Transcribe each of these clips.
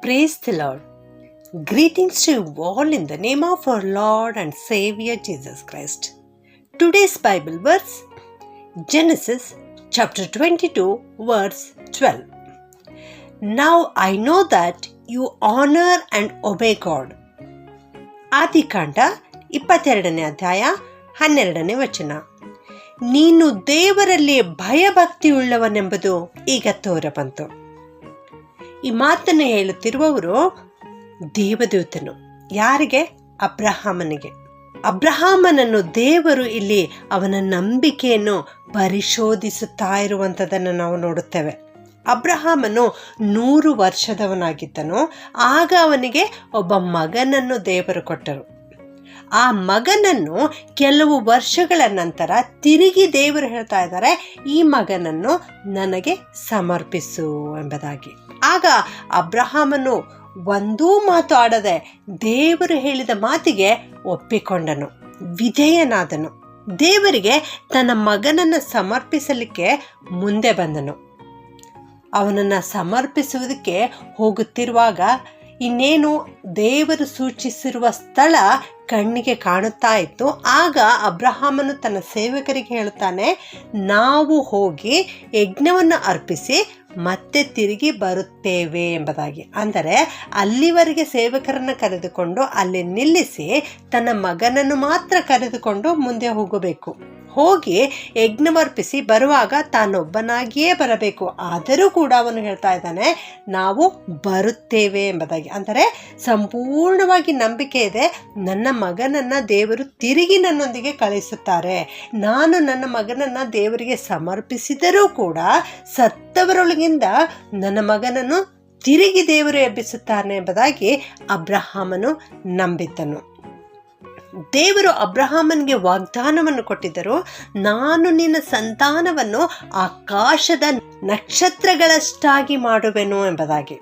Praise the Lord. Greetings to you all in the name of our Lord and Savior Jesus Christ. Today's Bible verse, Genesis chapter 22 verse 12. Now I know that you honor and obey God. ಆದಿಕಾಂಡ 22ನೇ ಅಧ್ಯಾಯ 12ನೇ ವಚನ. ನೀನು ದೇವರಲ್ಲಿ ಭಯಭಕ್ತಿಯುಳ್ಳವನೆಂಬುದು ಈಗ ತೋರಬಂತು. ಈ ಮಾತನ್ನು ಹೇಳುತ್ತಿರುವವರು ದೇವದೂತನು. ಯಾರಿಗೆ? ಅಬ್ರಹಾಮನಿಗೆ. ಅಬ್ರಹಾಮನನ್ನು ದೇವರು ಇಲ್ಲಿ ಅವನ ನಂಬಿಕೆಯನ್ನು ಪರಿಶೋಧಿಸುತ್ತಾ ಇರುವಂಥದ್ದನ್ನು ನಾವು ನೋಡುತ್ತೇವೆ. ಅಬ್ರಹಾಮನು 100 ವರ್ಷದವನಾಗಿದ್ದನು. ಆಗ ಅವನಿಗೆ ಒಬ್ಬ ಮಗನನ್ನು ದೇವರು ಕೊಟ್ಟರು. ಆ ಮಗನನ್ನು ಕೆಲವು ವರ್ಷಗಳ ನಂತರ ತಿರುಗಿ ದೇವರು ಹೇಳ್ತಾ ಇದ್ದಾರೆ, ಈ ಮಗನನ್ನು ನನಗೆ ಸಮರ್ಪಿಸು ಎಂಬುದಾಗಿ. ಆಗ ಅಬ್ರಹಾಮನು ಒಂದೂ ಮಾತು ಆಡದೆ ದೇವರು ಹೇಳಿದ ಮಾತಿಗೆ ಒಪ್ಪಿಕೊಂಡನು, ವಿಧೇಯನಾದನು. ದೇವರಿಗೆ ತನ್ನ ಮಗನನ್ನು ಸಮರ್ಪಿಸಲಿಕ್ಕೆ ಮುಂದೆ ಬಂದನು. ಅವನನ್ನು ಸಮರ್ಪಿಸುವುದಕ್ಕೆ ಹೋಗುತ್ತಿರುವಾಗ ಇನ್ನೇನು ದೇವರು ಸೂಚಿಸಿರುವ ಸ್ಥಳ ಕಣ್ಣಿಗೆ ಕಾಣುತ್ತಾ ಇತ್ತು. ಆಗ ಅಬ್ರಹಾಮನು ತನ್ನ ಸೇವಕರಿಗೆ ಹೇಳುತ್ತಾನೆ, ನಾವು ಹೋಗಿ ಯಜ್ಞವನ್ನು ಅರ್ಪಿಸಿ ಮತ್ತೆ ತಿರುಗಿ ಬರುತ್ತೇವೆ ಎಂಬುದಾಗಿ. ಅಂದರೆ ಅಲ್ಲಿವರೆಗೆ ಸೇವಕರನ್ನು ಕರೆದುಕೊಂಡು ಅಲ್ಲಿ ನಿಲ್ಲಿಸಿ ತನ್ನ ಮಗನನ್ನು ಮಾತ್ರ ಕರೆದುಕೊಂಡು ಮುಂದೆ ಹೋಗಬೇಕು. ಹೋಗಿ ಯಜ್ಞವರ್ಪಿಸಿ ಬರುವಾಗ ತಾನೊಬ್ಬನಾಗಿಯೇ ಬರಬೇಕು. ಆದರೂ ಕೂಡ ಅವನು ಹೇಳ್ತಾ ಇದ್ದಾನೆ, ನಾವು ಬರುತ್ತೇವೆ ಎಂಬುದಾಗಿ. ಅಂದರೆ ಸಂಪೂರ್ಣವಾಗಿ ನಂಬಿಕೆ ಇದೆ, ನನ್ನ ಮಗನನ್ನು ದೇವರು ತಿರುಗಿ ನನ್ನೊಂದಿಗೆ ಕಳಿಸುತ್ತಾರೆ. ನಾನು ನನ್ನ ಮಗನನ್ನು ದೇವರಿಗೆ ಸಮರ್ಪಿಸಿದರೂ ಕೂಡ ಸತ್ತವರೊಳಗಿಂದ ನನ್ನ ಮಗನನ್ನು ತಿರುಗಿ ದೇವರು ಎಬ್ಬಿಸುತ್ತಾನೆ ಎಂಬುದಾಗಿ ಅಬ್ರಹಾಮನು ನಂಬಿದ್ದನು. ದೇವರು ಅಬ್ರಹಾಮನಿಗೆ ವಾಗ್ದಾನವನ್ನು ಕೊಟ್ಟಿದ್ದರು, ನಾನು ನಿನ್ನ ಸಂತಾನವನ್ನು ಆಕಾಶದ ನಕ್ಷತ್ರಗಳಷ್ಟಾಗಿ ಮಾಡುವೆನು ಎಂಬುದಾಗಿ.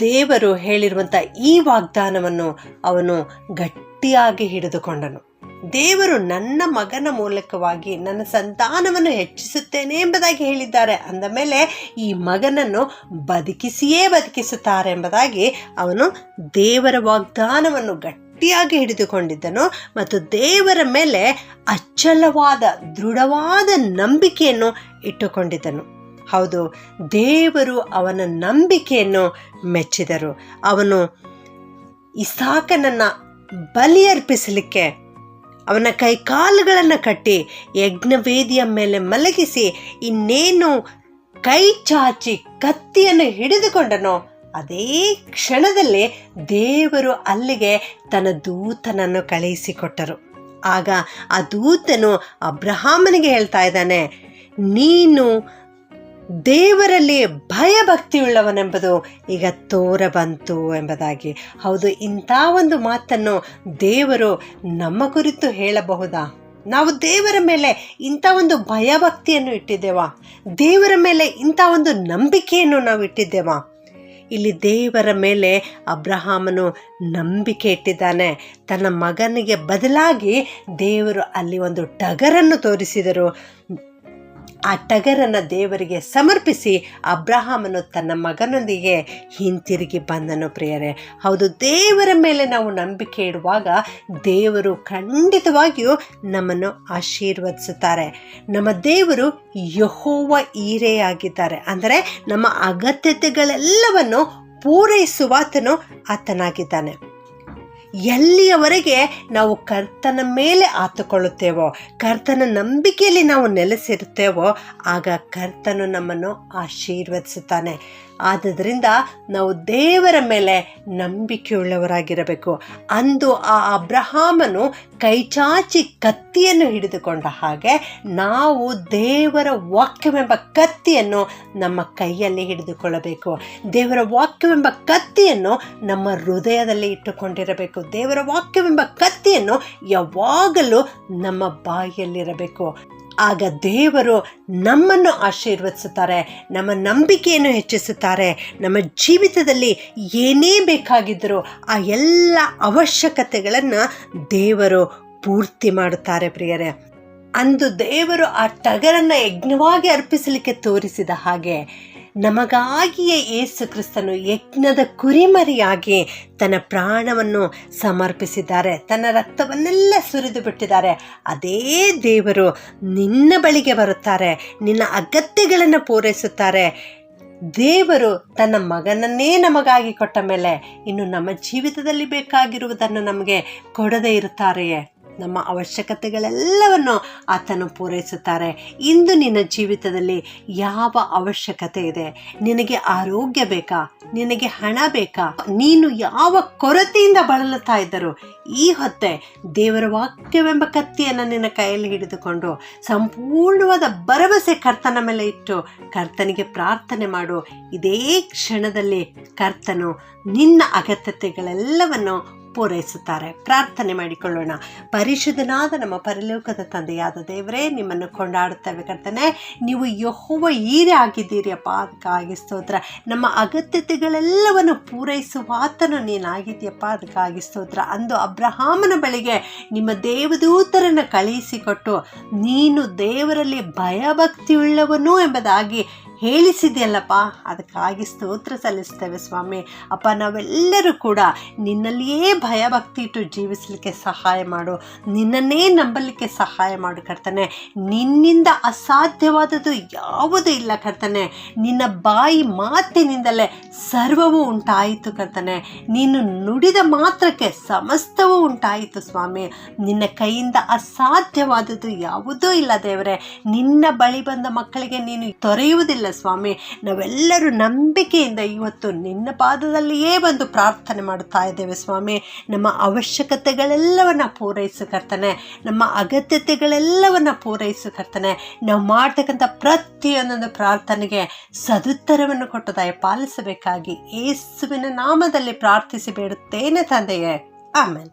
ದೇವರು ಹೇಳಿರುವಂಥ ಈ ವಾಗ್ದಾನವನ್ನು ಅವನು ಗಟ್ಟಿಯಾಗಿ ಹಿಡಿದುಕೊಂಡನು. ದೇವರು ನನ್ನ ಮಗನ ಮೂಲಕವಾಗಿ ನನ್ನ ಸಂತಾನವನ್ನು ಹೆಚ್ಚಿಸುತ್ತೇನೆ ಎಂಬುದಾಗಿ ಹೇಳಿದ್ದಾರೆ. ಅಂದ ಮೇಲೆ ಈ ಮಗನನ್ನು ಬದುಕಿಸಿಯೇ ಬದುಕಿಸುತ್ತಾರೆ ಎಂಬುದಾಗಿ ಅವನು ದೇವರ ವಾಗ್ದಾನವನ್ನು ಗಟ್ಟಿಯಾಗಿ ಹಿಡಿದುಕೊಂಡಿದ್ದನು ಮತ್ತು ದೇವರ ಮೇಲೆ ಅಚಲವಾದ ದೃಢವಾದ ನಂಬಿಕೆಯನ್ನು ಇಟ್ಟುಕೊಂಡಿದ್ದನು. ಹೌದು, ದೇವರು ಅವನ ನಂಬಿಕೆಯನ್ನು ಮೆಚ್ಚಿದರು. ಅವನು ಇಸಾಕನನ್ನು ಬಲಿಯರ್ಪಿಸಲಿಕ್ಕೆ ಅವನ ಕೈಕಾಲುಗಳನ್ನು ಕಟ್ಟಿ ಯಜ್ಞವೇದಿಯ ಮೇಲೆ ಮಲಗಿಸಿ ಇನ್ನೇನು ಕೈ ಚಾಚಿ ಕತ್ತಿಯನ್ನು ಹಿಡಿದುಕೊಂಡನೋ ಅದೇ ಕ್ಷಣದಲ್ಲಿ ದೇವರು ಅಲ್ಲಿಗೆ ತನ್ನ ದೂತನನ್ನು ಕಳುಹಿಸಿಕೊಟ್ಟರು. ಆಗ ಆ ದೂತನು ಅಬ್ರಹಾಮನಿಗೆ ಹೇಳ್ತಾ ಇದ್ದಾನೆ, ನೀನು ದೇವರಲ್ಲಿ ಭಯಭಕ್ತಿಯುಳ್ಳವನೆಂಬುದು ಈಗ ತೋರಬಂತು ಎಂಬುದಾಗಿ. ಹೌದು, ಇಂಥ ಒಂದು ಮಾತನ್ನು ದೇವರು ನಮ್ಮ ಕುರಿತು ಹೇಳಬಹುದಾ? ನಾವು ದೇವರ ಮೇಲೆ ಇಂಥ ಒಂದು ಭಯಭಕ್ತಿಯನ್ನು ಇಟ್ಟಿದ್ದೇವಾ? ದೇವರ ಮೇಲೆ ಇಂಥ ಒಂದು ನಂಬಿಕೆಯನ್ನು ನಾವು ಇಟ್ಟಿದ್ದೇವಾ? ಇಲ್ಲಿ ದೇವರ ಮೇಲೆ ಅಬ್ರಹಾಮನು ನಂಬಿಕೆ ಇಟ್ಟಿದ್ದಾನೆ. ತನ್ನ ಮಗನಿಗೆ ಬದಲಾಗಿ ದೇವರು ಅಲ್ಲಿ ಒಂದು ಟಗರನ್ನು ತೋರಿಸಿದರು. ಆ ಟಗರನ್ನು ದೇವರಿಗೆ ಸಮರ್ಪಿಸಿ ಅಬ್ರಹಾಮನು ತನ್ನ ಮಗನೊಂದಿಗೆ ಹಿಂತಿರುಗಿ ಬಂದನು. ಪ್ರಿಯರೇ, ಹೌದು, ದೇವರ ಮೇಲೆ ನಾವು ನಂಬಿಕೆ ಇಡುವಾಗ ದೇವರು ಖಂಡಿತವಾಗಿಯೂ ನಮ್ಮನ್ನು ಆಶೀರ್ವದಿಸುತ್ತಾರೆ. ನಮ್ಮ ದೇವರು ಯೆಹೋವ ಈರೆಯಾಗಿದ್ದಾರೆ. ಅಂದರೆ ನಮ್ಮ ಅಗತ್ಯತೆಗಳೆಲ್ಲವನ್ನು ಪೂರೈಸುವಾತನು ಆತನಾಗಿದ್ದಾನೆ. ಎಲ್ಲಿಯವರೆಗೆ ನಾವು ಕರ್ತನ ಮೇಲೆ ಆತುಕೊಳ್ಳುತ್ತೇವೋ, ಕರ್ತನ ನಂಬಿಕೆಯಲ್ಲಿ ನಾವು ನೆಲೆಸಿರುತ್ತೇವೋ, ಆಗ ಕರ್ತನು ನಮ್ಮನ್ನು ಆಶೀರ್ವದಿಸುತ್ತಾನೆ. ಆದ್ದರಿಂದ ನಾವು ದೇವರ ಮೇಲೆ ನಂಬಿಕೆಯುಳ್ಳವರಾಗಿರಬೇಕು. ಅಂದು ಆ ಅಬ್ರಹಾಮನು ಕೈಚಾಚಿ ಕತ್ತಿಯನ್ನು ಹಿಡಿದುಕೊಂಡ ಹಾಗೆ ನಾವು ದೇವರ ವಾಕ್ಯವೆಂಬ ಕತ್ತಿಯನ್ನು ನಮ್ಮ ಕೈಯಲ್ಲಿ ಹಿಡಿದುಕೊಳ್ಳಬೇಕು. ದೇವರ ವಾಕ್ಯವೆಂಬ ಕತ್ತಿಯನ್ನು ನಮ್ಮ ಹೃದಯದಲ್ಲಿ ಇಟ್ಟುಕೊಂಡಿರಬೇಕು. ದೇವರ ವಾಕ್ಯವೆಂಬ ಕತ್ತಿಯನ್ನು ಯಾವಾಗಲೂ ನಮ್ಮ ಬಾಯಿಯಲ್ಲಿರಬೇಕು. ಆಗ ದೇವರು ನಮ್ಮನ್ನು ಆಶೀರ್ವದಿಸುತ್ತಾರೆ, ನಮ್ಮ ನಂಬಿಕೆಯನ್ನು ಹೆಚ್ಚಿಸುತ್ತಾರೆ. ನಮ್ಮ ಜೀವಿತದಲ್ಲಿ ಏನೇ ಬೇಕಾಗಿದ್ದರೂ ಆ ಎಲ್ಲ ಅವಶ್ಯಕತೆಗಳನ್ನು ದೇವರು ಪೂರ್ತಿ ಮಾಡುತ್ತಾರೆ. ಪ್ರಿಯರೇ, ಅಂದು ದೇವರು ಆ ಟಗರನ್ನು ಯಜ್ಞವಾಗಿ ಅರ್ಪಿಸಲಿಕ್ಕೆ ತೋರಿಸಿದ ಹಾಗೆ ನಮಗಾಗಿಯೇ ಯೇಸು ಕ್ರಿಸ್ತನು ಯಜ್ಞದ ಕುರಿಮರಿಯಾಗಿ ತನ್ನ ಪ್ರಾಣವನ್ನು ಸಮರ್ಪಿಸಿದ್ದಾರೆ, ತನ್ನ ರಕ್ತವನ್ನೆಲ್ಲ ಸುರಿದು ಬಿಟ್ಟಿದ್ದಾರೆ. ಅದೇ ದೇವರು ನಿನ್ನ ಬಳಿಗೆ ಬರುತ್ತಾರೆ, ನಿನ್ನ ಅಗತ್ಯಗಳನ್ನು ಪೂರೈಸುತ್ತಾರೆ. ದೇವರು ತನ್ನ ಮಗನನ್ನೇ ನಮಗಾಗಿ ಕೊಟ್ಟ ಮೇಲೆ ಇನ್ನು ನಮ್ಮ ಜೀವಿತದಲ್ಲಿ ಬೇಕಾಗಿರುವುದನ್ನು ನಮಗೆ ಕೊಡದೇ ಇರುತ್ತಾರೆಯೇ? ನಮ್ಮ ಅವಶ್ಯಕತೆಗಳೆಲ್ಲವನ್ನು ಆತನು ಪೂರೈಸುತ್ತಾರೆ. ಇಂದು ನಿನ್ನ ಜೀವಿತದಲ್ಲಿ ಯಾವ ಅವಶ್ಯಕತೆ ಇದೆ? ನಿನಗೆ ಆರೋಗ್ಯ ಬೇಕಾ? ನಿನಗೆ ಹಣ ಬೇಕಾ? ನೀನು ಯಾವ ಕೊರತೆಯಿಂದ ಬಳಲುತ್ತಾ ಇದ್ದರು ಈ ಹೊತ್ತೆ ದೇವರ ವಾಕ್ಯವೆಂಬ ಕತ್ತಿಯನ್ನು ನಿನ್ನ ಕೈಯಲ್ಲಿ ಹಿಡಿದುಕೊಂಡು ಸಂಪೂರ್ಣವಾದ ಭರವಸೆ ಕರ್ತನ ಮೇಲೆ ಇಟ್ಟು ಕರ್ತನಿಗೆ ಪ್ರಾರ್ಥನೆ ಮಾಡು. ಇದೇ ಕ್ಷಣದಲ್ಲಿ ಕರ್ತನು ನಿನ್ನ ಅಗತ್ಯತೆಗಳೆಲ್ಲವನ್ನು ಪೂರೈಸುತ್ತಾರೆ. ಪ್ರಾರ್ಥನೆ ಮಾಡಿಕೊಳ್ಳೋಣ. ಪರಿಶುದ್ಧನಾದ ನಮ್ಮ ಪರಲೋಕದ ತಂದೆಯಾದ ದೇವರೇ, ನಿಮ್ಮನ್ನು ಕೊಂಡಾಡುತ್ತೇವೆ ಕರ್ತನೆ. ನೀವು ಯೆಹೋವ ಈರೇ ಆಗಿದ್ದೀರಿ ಅಪ್ಪ, ಅದಕ್ಕಾಗಿ ಸ್ತೋತ್ರ. ನಮ್ಮ ಅಗತ್ಯತೆಗಳೆಲ್ಲವನ್ನು ಪೂರೈಸುವಾತನು ನೀನಾಗಿದ್ದೀಯಪ್ಪ, ಅದಕ್ಕಾಗಿ ಸ್ತೋತ್ರ. ಅಂದು ಅಬ್ರಹಾಮನ ಬಳಿಗೆ ನಿಮ್ಮ ದೇವದೂತರನ್ನು ಕಳುಹಿಸಿಕೊಟ್ಟು ನೀನು ದೇವರಲ್ಲಿ ಭಯಭಕ್ತಿಯುಳ್ಳವನು ಎಂಬುದಾಗಿ ಹೇಳಿಸಿದೆಯಲ್ಲಪ್ಪ, ಅದಕ್ಕಾಗಿ ಸ್ತೋತ್ರ ಸಲ್ಲಿಸ್ತೇವೆ ಸ್ವಾಮಿ. ಅಪ್ಪ, ನಾವೆಲ್ಲರೂ ಕೂಡ ನಿನ್ನಲ್ಲಿಯೇ ಭಯಭಕ್ತಿ ಇಟ್ಟು ಜೀವಿಸಲಿಕ್ಕೆ ಸಹಾಯ ಮಾಡು, ನಿನ್ನನ್ನೇ ನಂಬಲಿಕ್ಕೆ ಸಹಾಯ ಮಾಡು ಕರ್ತನೆ. ನಿನ್ನಿಂದ ಅಸಾಧ್ಯವಾದದ್ದು ಯಾವುದೂ ಇಲ್ಲ ಕರ್ತನೆ. ನಿನ್ನ ಬಾಯಿ ಮಾತಿನಿಂದಲೇ ಸರ್ವವೂ ಉಂಟಾಯಿತು ಕರ್ತನೆ. ನೀನು ನುಡಿದ ಮಾತ್ರಕ್ಕೆ ಸಮಸ್ತವೂ ಉಂಟಾಯಿತು ಸ್ವಾಮಿ. ನಿನ್ನ ಕೈಯಿಂದ ಅಸಾಧ್ಯವಾದದ್ದು ಯಾವುದೂ ಇಲ್ಲ ದೇವರೇ. ನಿನ್ನ ಬಳಿ ಬಂದ ಮಕ್ಕಳಿಗೆ ನೀನು ತೊರೆಯುವುದಿಲ್ಲ ಸ್ವಾಮಿ. ನಾವೆಲ್ಲರೂ ನಂಬಿಕೆಯಿಂದ ಇವತ್ತು ನಿನ್ನ ಪಾದದಲ್ಲಿಯೇ ಬಂದು ಪ್ರಾರ್ಥನೆ ಮಾಡುತ್ತಾ ಇದ್ದೇವೆ ಸ್ವಾಮಿ. ನಮ್ಮ ಅವಶ್ಯಕತೆಗಳೆಲ್ಲವನ್ನ ಪೂರೈಸು ಕರ್ತನೆ, ನಮ್ಮ ಅಗತ್ಯತೆಗಳೆಲ್ಲವನ್ನ ಪೂರೈಸು ಕರ್ತನೆ. ನಾವು ಮಾಡ್ತಕ್ಕಂಥ ಪ್ರತಿಯೊಂದೊಂದು ಪ್ರಾರ್ಥನೆಗೆ ಸದುತ್ತರವನ್ನು ಕೊಟ್ಟು ದಯ ಪಾಲಿಸಬೇಕಾಗಿ ಯೇಸುವಿನ ನಾಮದಲ್ಲಿ ಪ್ರಾರ್ಥಿಸಿ ಬೇಡುತ್ತೇನೆ ತಂದೆಯೇ, ಆಮೆನ್.